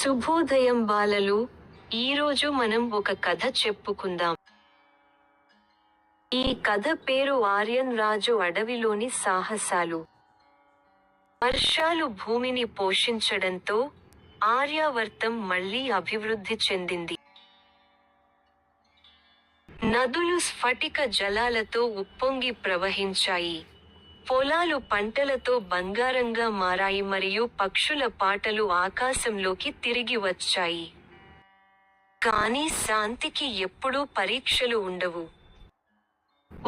శుభోదయం బాలలు. ఈరోజు మనం ఒక కథ చెప్పుకుందాం. ఈ కథ పేరు ఆర్యన్ రాజు అడవిలోని సాహసాలు. వర్షాలు భూమిని పోషించడంతో ఆర్యావర్తం మళ్లీ అభివృద్ధి చెందింది. నదులు స్ఫటిక జలాలతో ఉప్పొంగి ప్రవహించాయి. పొలాలు పంటలతో బంగారంగా మారాయి మరియు పక్షుల పాటలు ఆకాశంలోకి తిరిగి వచ్చాయి. కానీ శాంతికి ఎప్పుడూ పరీక్షలు ఉండవు.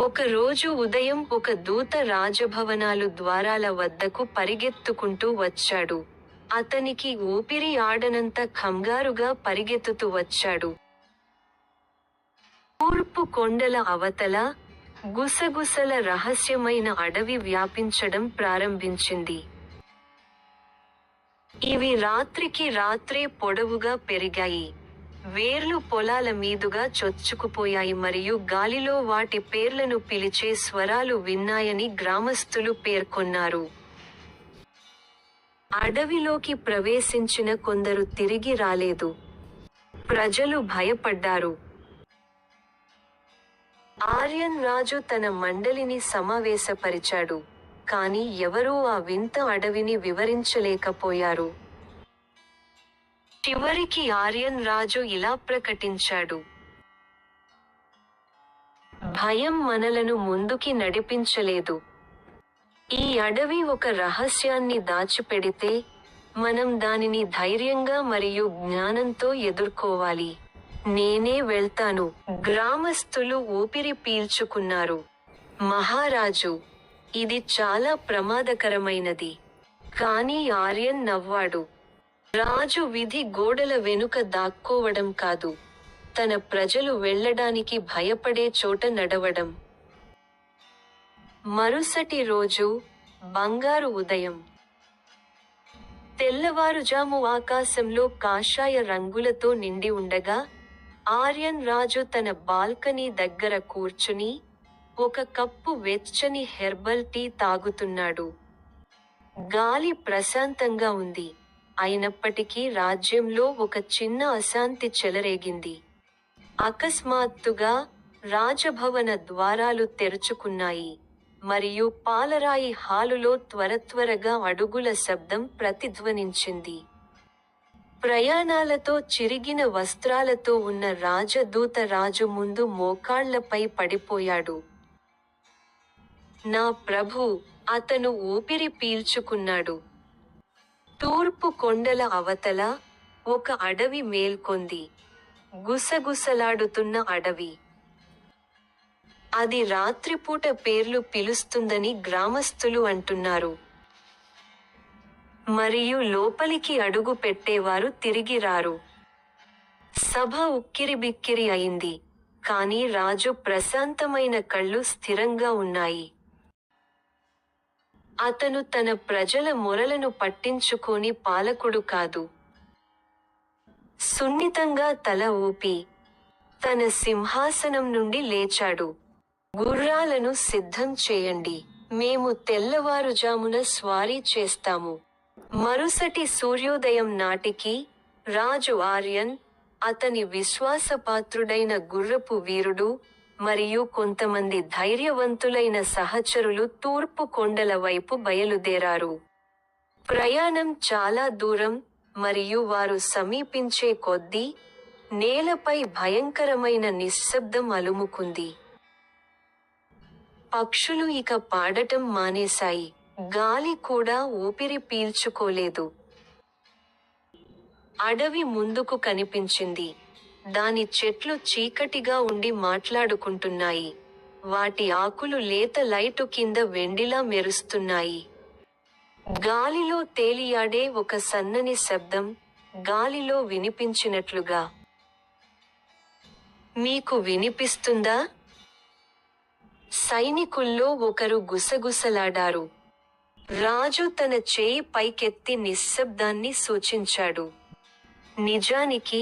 ఒక రోజు ఉదయం ఒక దూత రాజభవనాలు ద్వారాల వద్దకు పరిగెత్తుకుంటూ వచ్చాడు. అతనికి ఊపిరి ఆడనంత కంగారుగా పరిగెత్తుతూ వచ్చాడు. తూర్పు కొండల అవతల గుసగుసల రహస్యమైన అడవి వ్యాపించడం ప్రారంభించింది. ఇవి రాత్రికి రాత్రే పొడవుగా పెరిగాయి. వేర్లు పొలాల మీదుగా చొచ్చుకుపోయాయి మరియు గాలిలో వాటి పేర్లను పిలిచే స్వరాలు విన్నాయని గ్రామస్తులు పేర్కొన్నారు. అడవిలోకి ప్రవేశించిన కొందరు తిరిగి రాలేదు. ప్రజలు భయపడ్డారు. ఆర్యన్ రాజు తన మండలిని సమావేశపరిచాడు, కాని ఎవరూ ఆ వింత అడవిని వివరించలేకపోయారు. చివరికి ఆర్యన్ రాజు ఇలా ప్రకటించాడు: భయం మనలను ముందుకి నడిపించలేదు. ఈ అడవి ఒక రహస్యాన్ని దాచిపెడితే, మనం దానిని ధైర్యంగా మరియు జ్ఞానంతో ఎదుర్కోవాలి. నేనే వెళ్తాను. గ్రామస్తులు ఊపిరి పీల్చుకున్నారు. మహారాజు, ఇది చాలా ప్రమాదకరమైనది. కానీ ఆర్యన్ నవ్వాడు. రాజు విధి గోడల వెనుక దాక్కోవడం కాదు, తన ప్రజలు వెళ్ళడానికి భయపడే చోట నడవడం. మరుసటి రోజు, బంగారు ఉదయం. తెల్లవారుజాము ఆకాశంలో కాషాయ రంగులతో నిండి ఉండగా, ఆర్యన్ రాజు తన బాల్కనీ దగ్గర కూర్చుని, ఒక కప్పు వెచ్చని హెర్బల్ టీ తాగుతున్నాడు. గాలి ప్రశాంతంగా ఉంది, అయినప్పటికీ రాజ్యంలో ఒక చిన్న అశాంతి చెలరేగింది. అకస్మాత్తుగా, రాజభవన ద్వారాలు తెరుచుకున్నాయి, మరియు పాలరాయి హాలులో త్వరత్వరగా అడుగుల శబ్దం ప్రతిధ్వనించింది. ప్రయాణాలతో చిరిగిన వస్త్రాలతో ఉన్న రాజదూత రాజు ముందు మోకాళ్లపై పడిపోయాడు. నా ప్రభూ, అతను ఊపిరి పీల్చుకున్నాడు. తూర్పు కొండల అవతల, ఒక అడవి మేల్కొంది. గుసగుసలాడుతున్న అడవి. అది రాత్రిపూట పేర్లు పిలుస్తుందని గ్రామస్తులు అంటున్నారు. మరియు లోపలికి అడుగు పెట్టేవారు తిరిగి రారు. సభ ఉక్కిరిబిక్కిరి అయింది, కానీ రాజు ప్రశాంతమైన కళ్ళు స్థిరంగా ఉన్నాయి. అతను తన ప్రజల మొరలను పట్టించుకోని పాలకుడు కాదు. సున్నితంగా తల ఊపి, తన సింహాసనం నుండి లేచాడు. గుర్రాలను సిద్ధం చేయండి, మేము తెల్లవారుజామున స్వారీ చేస్తాము. మరుసటి సూర్యోదయం నాటికి, రాజు ఆర్యన్, అతని విశ్వాసపాత్రుడైన గుర్రపు వీరుడు, మరియు కొంతమంది ధైర్యవంతులైన సహచరులు తూర్పు కొండల వైపు బయలుదేరారు. ప్రయాణం చాలా దూరం, మరియు వారు సమీపించే కొద్దీ, నేలపై భయంకరమైన నిశ్శబ్దం అలుముకుంది. పక్షులు ఇక పాడటం మానేశాయి. గాలి కూడా ఊపిరి పీల్చుకోలేదు. అడవి ముందుకు కనిపించింది. దాని చెట్లు చీకటిగా ఉండి మాట్లాడుకుంటున్నాయి. వాటి ఆకులు లేత లైటు కింద వెండిలా మెరుస్తున్నాయి. గాలిలో తేలియాడే ఒక సన్నని శబ్దం, గాలిలో వినిపించినట్లుగా. మీకు వినిపిస్తుందా? సైనికుల్లో ఒకరు గుసగుసలాడారు. రాజు తన చేయి పైకెత్తి నిశ్శబ్దాన్ని సూచించాడు. నిజానికి,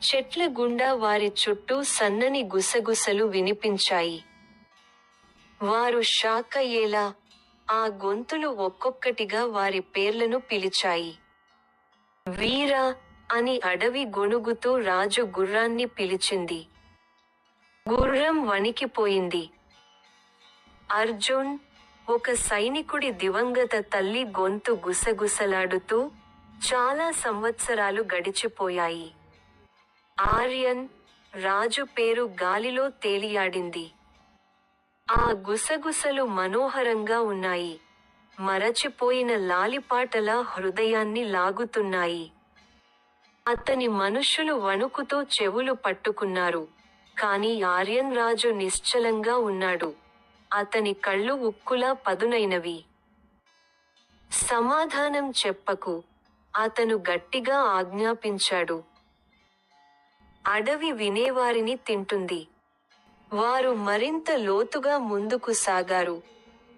చెట్ల గుండా వారి చుట్టూ సన్నని గుసగుసలు వినిపించాయి. వారు షాక్ అయ్యేలా, ఆ గొంతులు ఒక్కొక్కటిగా వారి పేర్లను పిలిచాయి. వీర, అని అడవి గొణుగుతూ రాజు గుర్రాన్ని పిలిచింది. గుర్రం వణికిపోయింది. అర్జున్, ఒక సైనికుడి దివంగత తల్లి గొంతు గుసగుసలాడుతూ, చాలా సంవత్సరాలు గడిచిపోయాయి. ఆర్యన్, రాజు పేరు గాలిలో తేలియాడింది. ఆ గుసగుసలు మనోహరంగా ఉన్నాయి. మరచిపోయిన లాలిపాటలా హృదయాన్ని లాగుతున్నాయి. అతని మనుష్యులు వణుకుతో చెవులు పట్టుకున్నారు. కాని ఆర్యన్ రాజు నిశ్చలంగా ఉన్నాడు. అతని కళ్ళు ఉక్కులా పదునైనవి. సమాధానం చెప్పకు, అతను గట్టిగా ఆజ్ఞాపించాడు. అడవి వినేవారిని తింటుంది. వారు మరింత లోతుగా ముందుకు సాగారు.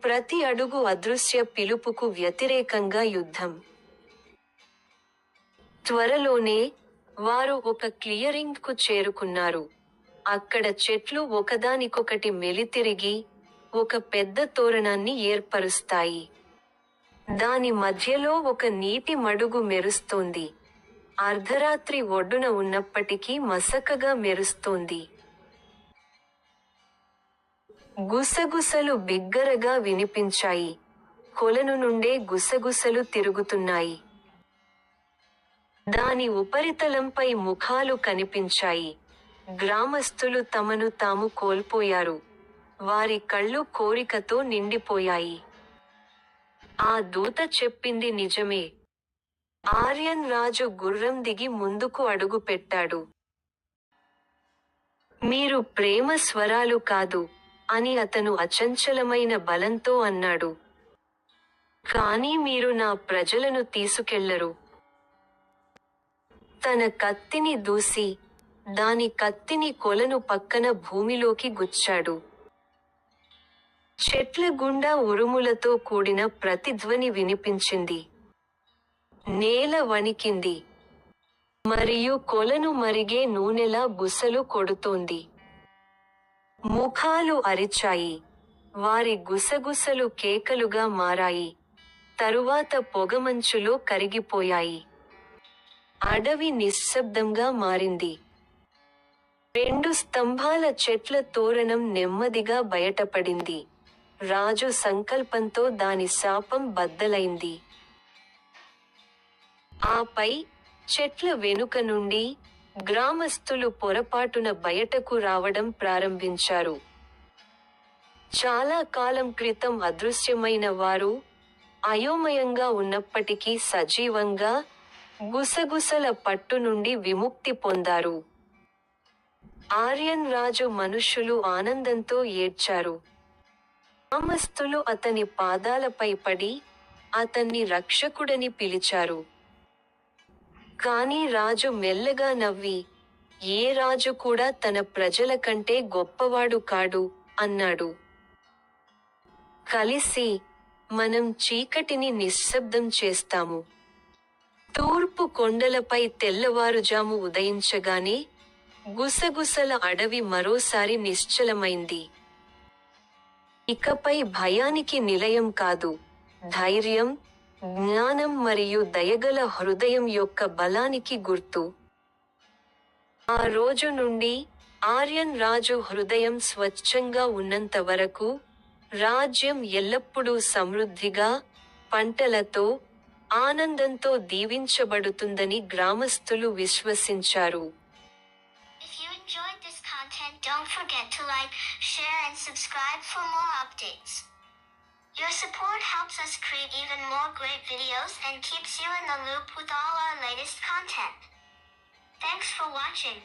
ప్రతి అడుగు అదృశ్య పిలుపుకు వ్యతిరేకంగా యుద్ధం. త్వరలోనే, వారు ఒక క్లియరింగ్కు చేరుకున్నారు. అక్కడ చెట్లు ఒకదానికొకటి మెలితిరిగి, ఒక పెద్ద తోరణాన్ని ఏర్పరుస్తాయి. దాని మధ్యలో ఒక నీటి మడుగు మెరుస్తోంది. అర్ధరాత్రి ఒడ్డున ఉన్నప్పటికీ మసకగా మెరుస్తోంది. గుసగుసలు బిగ్గరగా వినిపించాయి. కొలను నుండే గుసగుసలు తిరుగుతున్నాయి. దాని ఉపరితలంపై ముఖాలు కనిపించాయి. గ్రామస్థులు తమను తాము కోల్పోయారు. వారి కళ్ళు కోరికతో నిండిపోయాయి. ఆ దూత చెప్పింది నిజమే. ఆర్యన్ రాజు గుర్రం దిగి ముందుకు అడుగుపెట్టాడు. మీరు ప్రేమ స్వరాలు కాదు, అని అతను అచంచలమైన బలంతో అన్నాడు. కానీ మీరు నా ప్రజలను తీసుకెళ్లరు. తన కత్తిని దూసి, దాని కత్తిని కొలను పక్కన భూమిలోకి గుచ్చాడు. చెట్ల గుండా ఉరుములతో కూడిన ప్రతిధ్వని వినిపించింది. నేల వణికింది. మరియు కొలను మరిగే నూనెలా బుసలు కొడుతోంది. ముఖాలు అరిచాయి. వారి గుసగుసలు కేకలుగా మారాయి. తరువాత పొగమంచులో కరిగిపోయాయి. అడవి నిశ్శబ్దంగా మారింది. 2 స్తంభాల చెట్ల తోరణం నెమ్మదిగా బయటపడింది. రాజు సంకల్పంతో దాని శాపం బద్దలైంది. ఆపై, చెట్ల వెనుక నుండి, గ్రామస్థులు పొరపాటున బయటకు రావడం ప్రారంభించారు. చాలా కాలం క్రితం అదృశ్యమైన వారు, అయోమయంగా ఉన్నప్పటికీ సజీవంగా, గుసగుసల పట్టు నుండి విముక్తి పొందారు. ఆర్యన్ రాజు మనుష్యులు ఆనందంతో ఏడ్చారు. గ్రామస్థులు అతని పాదాలపై పడి, అతన్ని రక్షకుడని పిలిచారు. కాని రాజు మెల్లగా నవ్వి, ఏ రాజు కూడా తన ప్రజల కంటే గొప్పవాడు కాడు, అన్నాడు. కలిసి, మనం చీకటిని నిశ్శబ్దం చేస్తాము. తూర్పు కొండలపై తెల్లవారుజాము ఉదయించగానే, గుసగుసల అడవి మరోసారి నిశ్చలమైంది. ఇకపై భయానికి నిలయం కాదు, ధైర్యం, జ్ఞానం మరియు దయగల హృదయం యొక్క బలానికి గుర్తు. ఆ రోజు నుండి, ఆర్యన్ రాజు హృదయం స్వచ్ఛంగా ఉన్నంత వరకు, రాజ్యం ఎల్లప్పుడూ సమృద్ధిగా, పంటలతో, ఆనందంతో దీవించబడుతుందని గ్రామస్థులు విశ్వసించారు. If you enjoyed this content, don't forget to like, share and subscribe for more updates. Your support helps us create even more great videos and keeps you in the loop with all our latest content. Thanks for watching.